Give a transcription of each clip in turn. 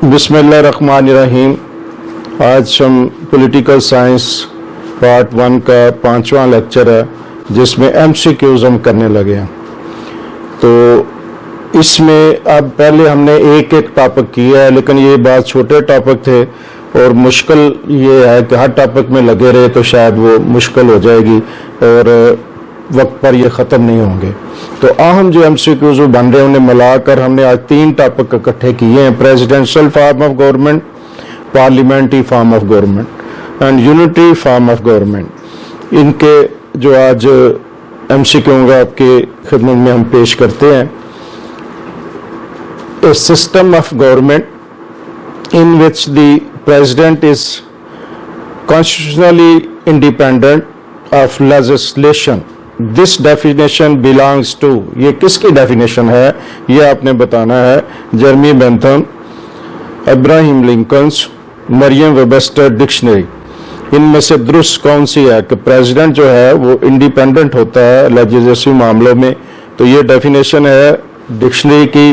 बिस्मिल्लाहिर्रहमानिर्रहीम। आज हम पॉलिटिकल साइंस पार्ट 1 का 5वां लेक्चर है, जिसमें MCQs हम करने लगे हैं। तो इसमें अब पहले हमने एक एक टॉपिक किया है, लेकिन ये बहुत छोटे टॉपिक थे और मुश्किल ये है कि हर टॉपिक में लगे रहे तो शायद वो मुश्किल हो जाएगी और वक्त पर ये ख़त्म नहीं होंगे। तो अहम जो MCQs बन रहे हैं उन्हें मिलाकर हमने आज 3 टॉपिक इकट्ठे किए हैं: presidential form of government, parliamentary form of government and unitary form of government. इनके जो आज MCQ होंगे आपके खिदमत में हम पेश करते हैं। A system of government in which the president is constitutionally independent of legislation. This definition belongs to, ये किसकी डेफिनेशन है ये आपने बताना है। Jeremy Bentham, Abraham Lincoln's, Merriam Webster dictionary. इनमें से दुरुस्त कौन सी है कि प्रेसिडेंट जो है वो इंडिपेंडेंट होता है लेजिस्लेटिव मामलों में? तो ये डेफिनेशन है डिक्शनरी की,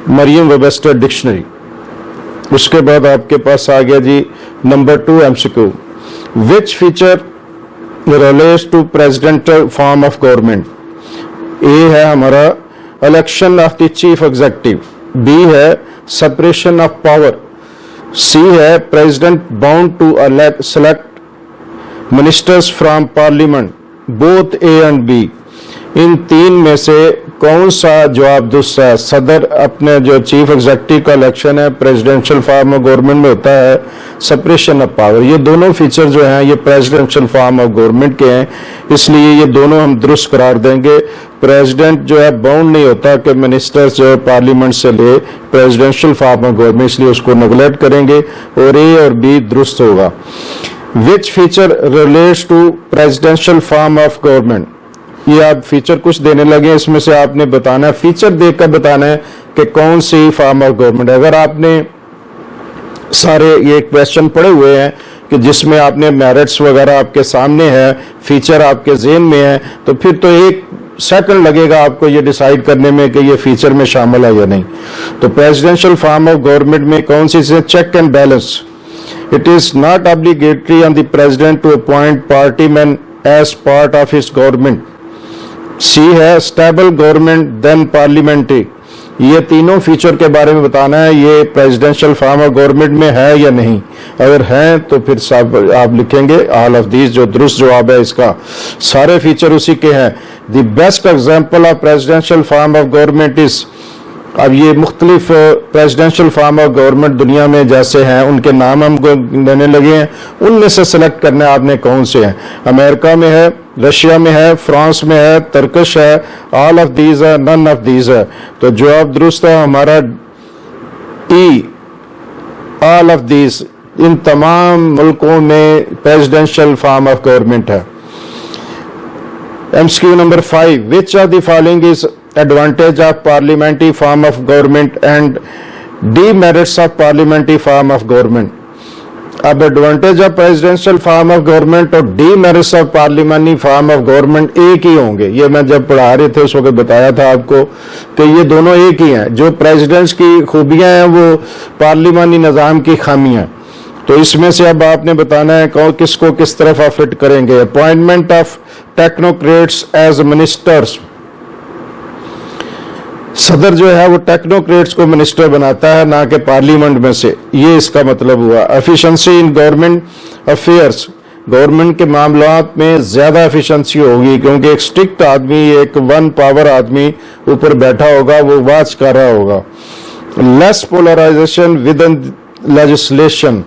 मरियम वेबस्टर डिक्शनरी। उसके बाद आपके पास आ गया जी number 2 MCQ। Which feature relates to presidential form of government? A है हमारा election of the chief executive, B है सेपरेशन ऑफ पावर, सी है president bound to select ministers from parliament, both A and B. इन 3 में से कौन सा जवाब दुरुस्त है? सदर अपने जो चीफ एग्जीक्यूटिव का इलेक्शन है प्रेसिडेंशियल फॉर्म ऑफ गवर्नमेंट में होता है, सेपरेशन ऑफ पावर। ये दोनों फीचर जो हैं ये प्रेसिडेंशियल फॉर्म ऑफ गवर्नमेंट के हैं, इसलिए ये दोनों हम दुरुस्त करार देंगे। प्रेसिडेंट जो है बाउंड नहीं होता कि मिनिस्टर्स जो है पार्लियामेंट से ले प्रेसिडेंशियल फॉर्म ऑफ गवर्नमेंट, इसलिए उसको नेगलेक्ट करेंगे और ए और बी दुरुस्त होगा। Which feature relates to presidential form of government? ये आप फीचर कुछ देने लगे, इसमें से आपने बताना है, फीचर देखकर बताना है कि कौन सी फॉर्म ऑफ गवर्नमेंट। अगर आपने सारे ये क्वेश्चन पढ़े हुए हैं कि जिसमें आपने मेरिट्स वगैरह आपके सामने है, फीचर आपके ज़हन में है, तो फिर तो 1 सेकंड लगेगा आपको ये डिसाइड करने में कि ये फीचर में शामिल है या नहीं। तो प्रेसिडेंशियल फॉर्म ऑफ गवर्नमेंट में कौन सी चीज़? Check and balance. It is not obligatory on the president to appoint party man as part of his government. C है स्टेबल गवर्नमेंट देन पार्लियामेंट्री। ये तीनों फीचर के बारे में बताना है, ये प्रेसिडेंशियल फॉर्म ऑफ गवर्नमेंट में है या नहीं। अगर हैं तो फिर सब आप लिखेंगे ऑल ऑफ दीज, जो दुरुस्त जवाब है इसका। सारे फीचर उसी के हैं। The best example of presidential form of government is, अब ये मुख्तलिफ प्रेसिडेंशियल फॉर्म ऑफ गवर्नमेंट दुनिया में जैसे हैं उनके नाम हम देने लगे हैं, उनमें से सेलेक्ट करना आपने कौन से हैं। अमेरिका में है, रशिया में है, फ्रांस में है, तुर्किश है, ऑल ऑफ दीज है, नन ऑफ दीज है। तो जवाब दुरुस्त है हमारा ई, ऑल ऑफ दीज। इन तमाम मुल्कों में प्रेसिडेंशियल फॉर्म ऑफ गवर्नमेंट है। MCQ number 5। Which of the following is advantage of parliamentary form of government and demerits of parliamentary form of government? अब advantage of presidential form of government और demerits of parliamentary form of government एक ही होंगे। ये मैं जब पढ़ा रहे थे उस वक्त बताया था आपको कि ये दोनों एक ही हैं। जो प्रेसिडेंट्स की खूबियां हैं वो पार्लियामेंट्री निज़ाम की खामियां। तो इसमें से अब आपने बताना है किसको किस तरफ आप फिट करेंगे। Appointment of technocrats as ministers. सदर जो है वो टेक्नोक्रेट्स को मिनिस्टर बनाता है, ना कि पार्लियामेंट में से। ये इसका मतलब हुआ। Efficiency in government affairs, government के मामलात में ज्यादा एफिशिएंसी होगी क्योंकि एक स्ट्रिक्ट आदमी, एक 1 पावर आदमी ऊपर बैठा होगा, वो वाच कर रहा होगा। Less polarisation within legislation,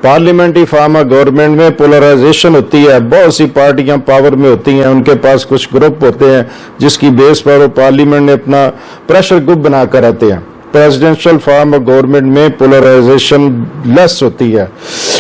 parliamentary form of government में पोलराइजेशन होती है, बहुत सी पार्टियां पावर में होती हैं, उनके पास कुछ ग्रुप होते हैं जिसकी बेस पर वो पार्लियामेंट में अपना प्रेशर ग्रुप बनाकर रहते हैं। प्रेसिडेंशियल फॉर्म ऑफ गवर्नमेंट में पोलराइजेशन लेस होती है,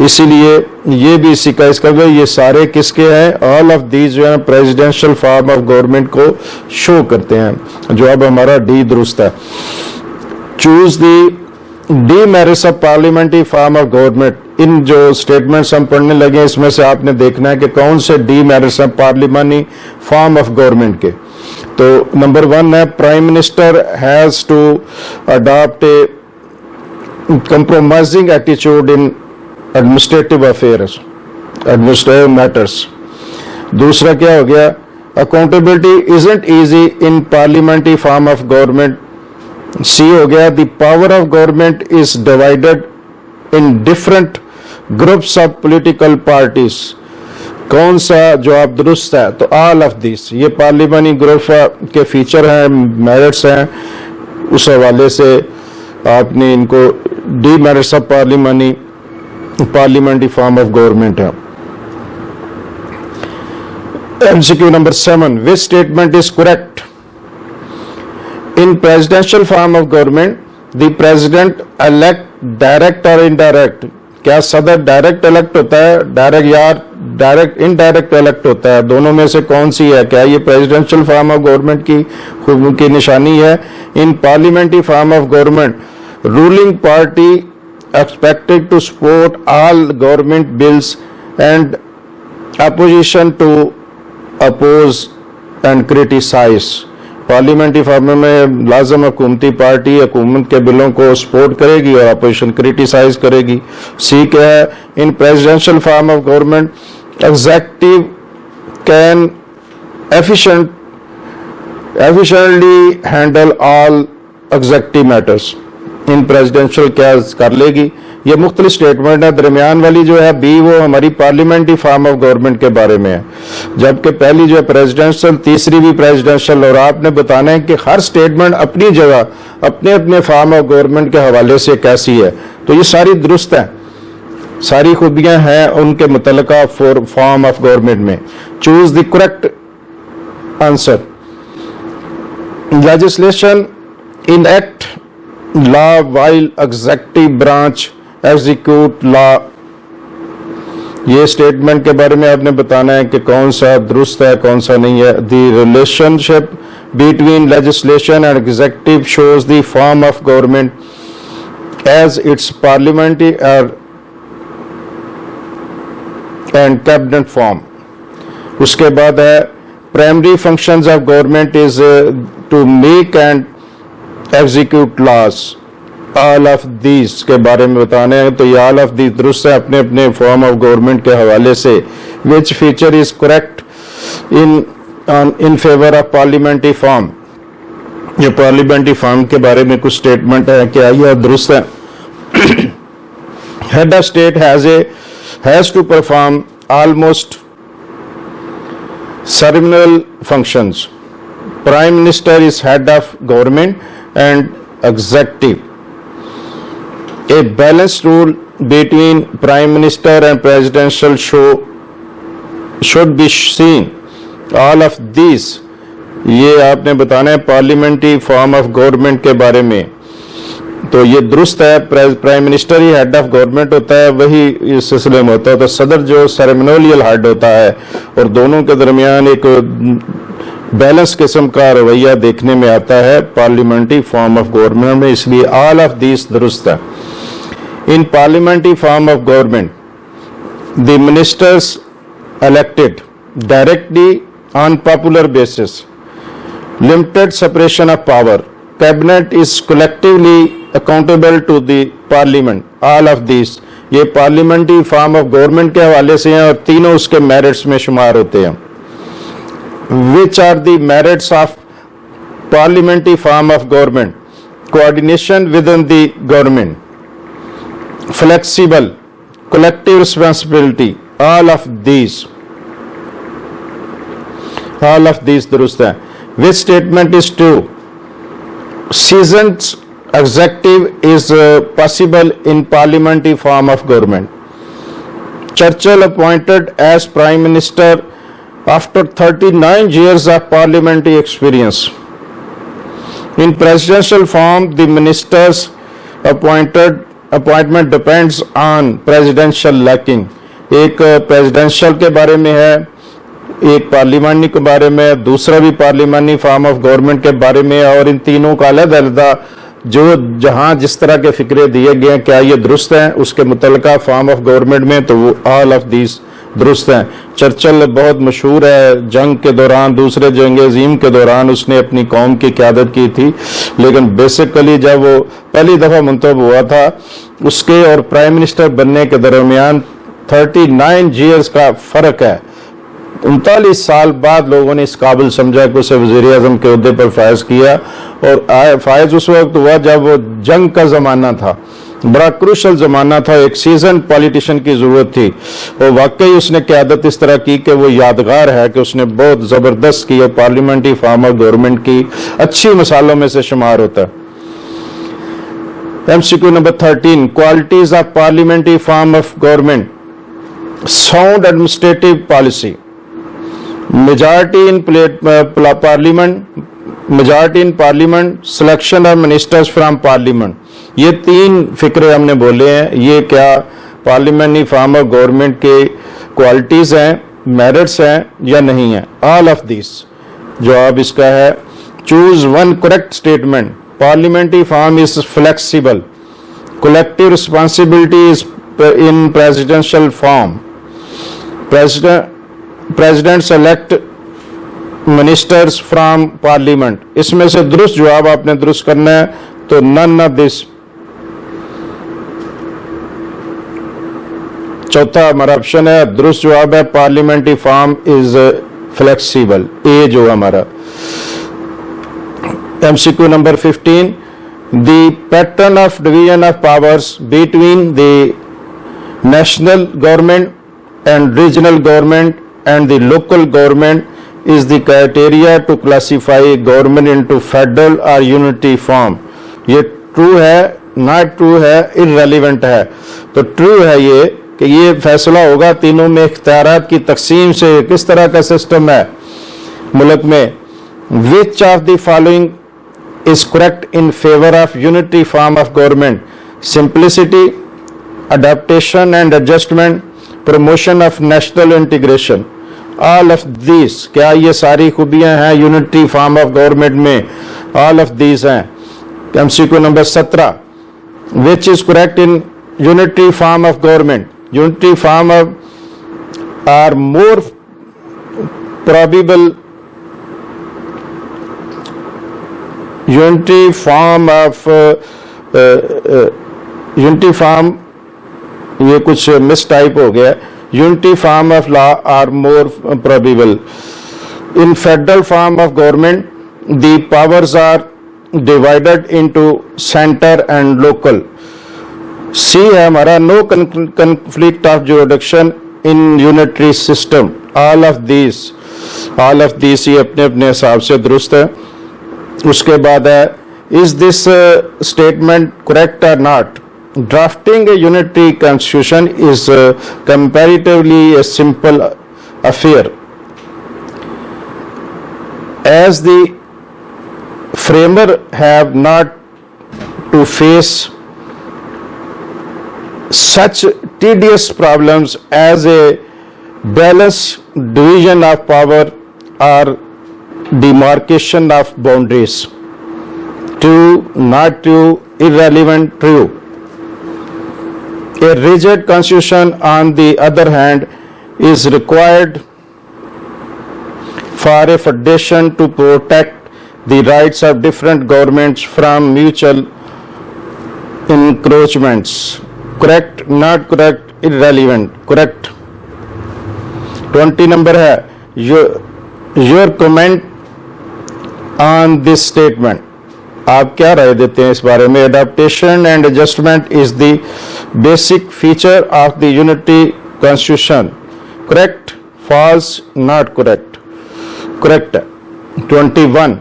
इसीलिए ये भी इसी का इसका भी ये सारे किसके हैं? ऑल ऑफ दीज जो है प्रेसिडेंशियल फॉर्म ऑफ गवर्नमेंट को शो करते हैं। जो अब हमारा डी दुरुस्त है। Choose the demerits of parliamentary form of government. इन जो स्टेटमेंट्स हम पढ़ने लगे इसमें से आपने देखना है कि कौन से डीमेरिट्स हैं पार्लियामेंट्री फॉर्म ऑफ गवर्नमेंट के। तो नंबर 1 है prime minister has to adopt a compromising attitude in administrative affairs, administrative matters. दूसरा क्या हो गया, accountability isn't easy in parliamentary form of government. C हो गया, the power of government is divided in different groups of political parties. कौन सा जवाब दुरुस्त है, तो all of these, ये पार्लियामेंट्री ग्रुप के फीचर हैं, मेरिट्स हैं, उस हवाले से आपने इनको D merits of parliamentary form of government है। MCQ number 7, which statement is correct? In presidential form of government, the president elect direct or indirect? क्या सदर डायरेक्ट इलेक्ट होता है, डायरेक्ट या डायरेक्ट इनडायरेक्ट इलेक्ट होता है, दोनों में से कौन सी है? क्या ये प्रेसिडेंशियल फॉर्म ऑफ गवर्नमेंट की निशानी है? In parliamentary form of government, ruling party expected to support all government bills and opposition to oppose and criticize. Parliamentary form में लाजम हुकूमती पार्टी हुकूमत के बिलों को सपोर्ट करेगी और अपोजिशन क्रिटिसाइज करेगी। सी क्या है, in presidential form of government executive can efficiently handle all executive matters. In presidential क्या कर लेगी, ये मुख्तलिफ स्टेटमेंट है। दरमियान वाली जो है बी, वो हमारी पार्लियामेंट्री फॉर्म ऑफ गवर्नमेंट के बारे में है, जबकि पहली जो है प्रेसिडेंशियल, तीसरी भी प्रेसिडेंशियल। और आपने बताना है कि हर स्टेटमेंट अपनी जगह अपने अपने फॉर्म ऑफ गवर्नमेंट के हवाले से कैसी है, तो ये सारी दुरुस्त है, सारी खूबियां हैं उनके मुतलका फॉर्म ऑफ गवर्नमेंट में। Choose the correct answer. Legislation in act law while executive branch execute law। ये स्टेटमेंट के बारे में आपने बताना है कि कौन सा दुरुस्त है कौन सा नहीं है। The relationship between legislation and executive shows the form of government as it's parliamentary and cabinet form. उसके बाद है primary functions of government is to make and execute laws. All of these के बारे में बताने हैं, तो ये ऑल ऑफ दीज दुरुस्त है अपने अपने फॉर्म ऑफ गवर्नमेंट के हवाले से। Which feature is correct in favour of parliamentary form. ये पार्लियामेंट्री फॉर्म के बारे में कुछ स्टेटमेंट है, क्या यह दुरुस्त है? Head of state has to perform almost ceremonial functions. Prime Minister is head of government and executive. A balanced rule between Prime Minister and Presidential should be seen. All of these, ये आपने बताना है parliamentary form of government के बारे में, तो ये दुरुस्त है। Prime minister he head of government होता है, वही इस सिलसिले में होता है, तो सदर जो सेरेमोनियल हेड होता है, और दोनों के दरमियान एक बैलेंस किस्म का रवैया देखने में आता है पार्लियामेंट्री फॉर्म ऑफ गवर्नमेंट में, इसलिए ऑल ऑफ दीस दुरुस्त है। In parliamentary form of government the ministers elected directly on popular basis, limited separation of power, cabinet is collectively accountable to the parliament. All of this, ये parliamentary form of government के हवाले से हैं और तीनों उसके मेरिट्स में शुमार होते हैं। Which are the merits of parliamentary form of government? Coordination within the government, flexible, collective responsibility. All of these दुरुस्त है। Which statement is true? Seasoned executive is possible in parliamentary form of government. Churchill appointed as Prime Minister after 39 years of parliamentary experience. In presidential form, the minister's appointment depends on presidential liking. एक presidential के बारे में है, एक parliamentary के बारे में, दूसरा भी पार्लियामेंट्री फॉर्म ऑफ गवर्नमेंट के बारे में, और इन तीनों का अलग-अलग जो जहां जिस तरह के फिक्रे दिए गए हैं, क्या ये दुरुस्त हैं उसके मुतलका फॉर्म ऑफ गवर्नमेंट में, तो वो ऑल ऑफ दीज दुरुस्त हैं। चर्चिल बहुत मशहूर है, जंग के दौरान, दूसरे जंग अजीम के दौरान उसने अपनी कौम की क़यादत की थी, लेकिन बेसिकली जब वो पहली दफ़ा मुंतखब हुआ था उसके और प्राइम मिनिस्टर बनने के दरमियान 39 ईयर्स का फ़र्क है। 39 साल बाद लोगों ने इस काबिल समझा कि उसे वज़ीर आज़म के ओहदे पर फायज किया, और फायज उस वक्त हुआ जब वो जंग का ज़माना था, बड़ा क्रूशल ज़माना था, एक सीजन पॉलिटिशियन की ज़रूरत थी, और वाकई उसने क़यादत इस तरह की कि वो यादगार है कि उसने बहुत ज़बरदस्त की, और पार्लियामेंट्री फॉर्म ऑफ गवर्नमेंट की अच्छी मिसालों में से शुमार होता है। MCQ number 13, qualities of parliamentary form of government, sound administrative policy, majority in parliament, selection of ministers from parliament. ये 3 फिक्रे हमने बोले हैं। ये क्या पार्लियामेंट्री फॉर्म ऑफ गवर्नमेंट के क्वालिटीज हैं, मेरिट्स हैं या नहीं है? ऑल ऑफ दिस जवाब इसका है। Choose one correct statement. Parliamentary form is flexible, collective responsibility is in presidential form. President select ministers from parliament. इसमें से दुरुस्त जवाब आपने दुरुस्त करना है, तो none of this। चौथा हमारा ऑप्शन है, दुरुस्त जवाब है पार्लियामेंट्री फॉर्म इज फ्लेक्सिबल, ए जो हमारा। MCQ number 15, the pattern of division of powers between the national government and regional government and the local government is the criteria to classify government into federal or unity form. ये true है, not true है, irrelevant है। तो true है ये कि ये फैसला होगा तीनों में इख्तियारात की तकसीम से, किस तरह का सिस्टम है मुल्क में। Which of the following is correct in favor of unity form of government? Simplicity, adaptation and adjustment, promotion of national integration. All of these, क्या ये सारी खूबियां हैं यूनिटी फॉर्म ऑफ गवर्नमेंट में? ऑल ऑफ दीज हैं। MCQ number 17, which is correct in unity form of government? Unity form of are more probable, unity form of unity form, ये कुछ miss type हो गया। Unity form of law are more probable. In federal form of government the powers are divided into centre and local. C है हमारा, no conflict of jurisdiction in unitary system. All of this ये अपने अपने हिसाब से दुरुस्त है। उसके बाद है, इज दिस स्टेटमेंट करेक्ट और not? Drafting a unitary constitution is comparatively a simple affair, as the framer have not to face such tedious problems as a balanced division of power or demarcation of boundaries. True, not true, irrelevant, true. A rigid constitution, on the other hand, is required for a federation to protect the rights of different governments from mutual encroachments. Correct, not correct, irrelevant, correct. 20 number है, your comment on this statement. आप क्या राय देते हैं इस बारे में? Adaptation and adjustment is the basic feature of the unity constitution. Correct, false, not correct? Correct है। 21,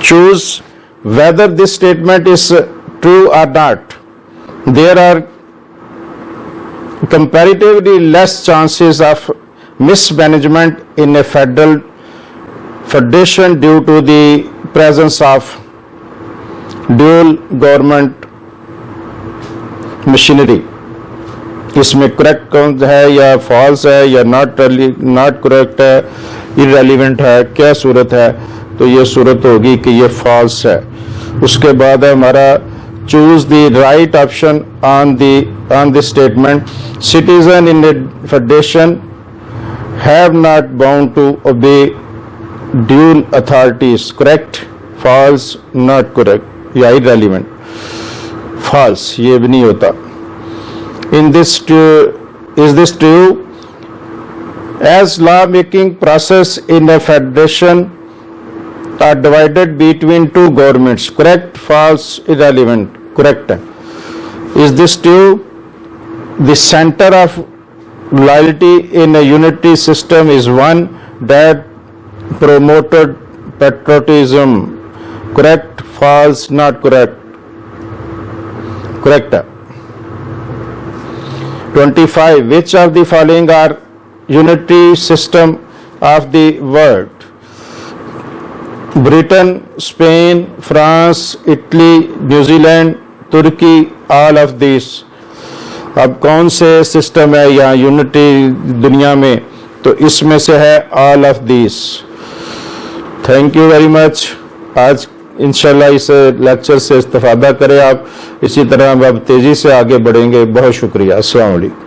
choose whether this statement is true और not. There are comparatively less chances of mismanagement in a federation due to the presence of dual government machinery. इसमें correct कौन है या false है या not correct है, irrelevant है, क्या सूरत है? तो ये सूरत होगी कि ये फॉल्स है। उसके बाद है हमारा, choose the right option on the statement. Citizen in A federation have not bound to obey dual authorities. Correct? False? Not correct. या irrelevant. False. ये भी नहीं होता. In this, is this true? As law-making process in a federation are divided between two governments. Correct? False? Irrelevant. Correct. Is this true? The center of loyalty in a unity system is one that promoted patriotism. Correct? False? Not correct. Correct. 25. Which of the following are unity system of the world? Britain, Spain, France, Italy, New Zealand, Turkey, all of these. अब कौन से system है या unity दुनिया में, तो इसमें से है all of this. Thank you very much. आज इंशाल्लाह इस लेक्चर से इस्तेफादा करें आप. इसी तरह हम अब तेज़ी से आगे बढ़ेंगे. बहुत शुक्रिया. अस्सलाम वालेकुम.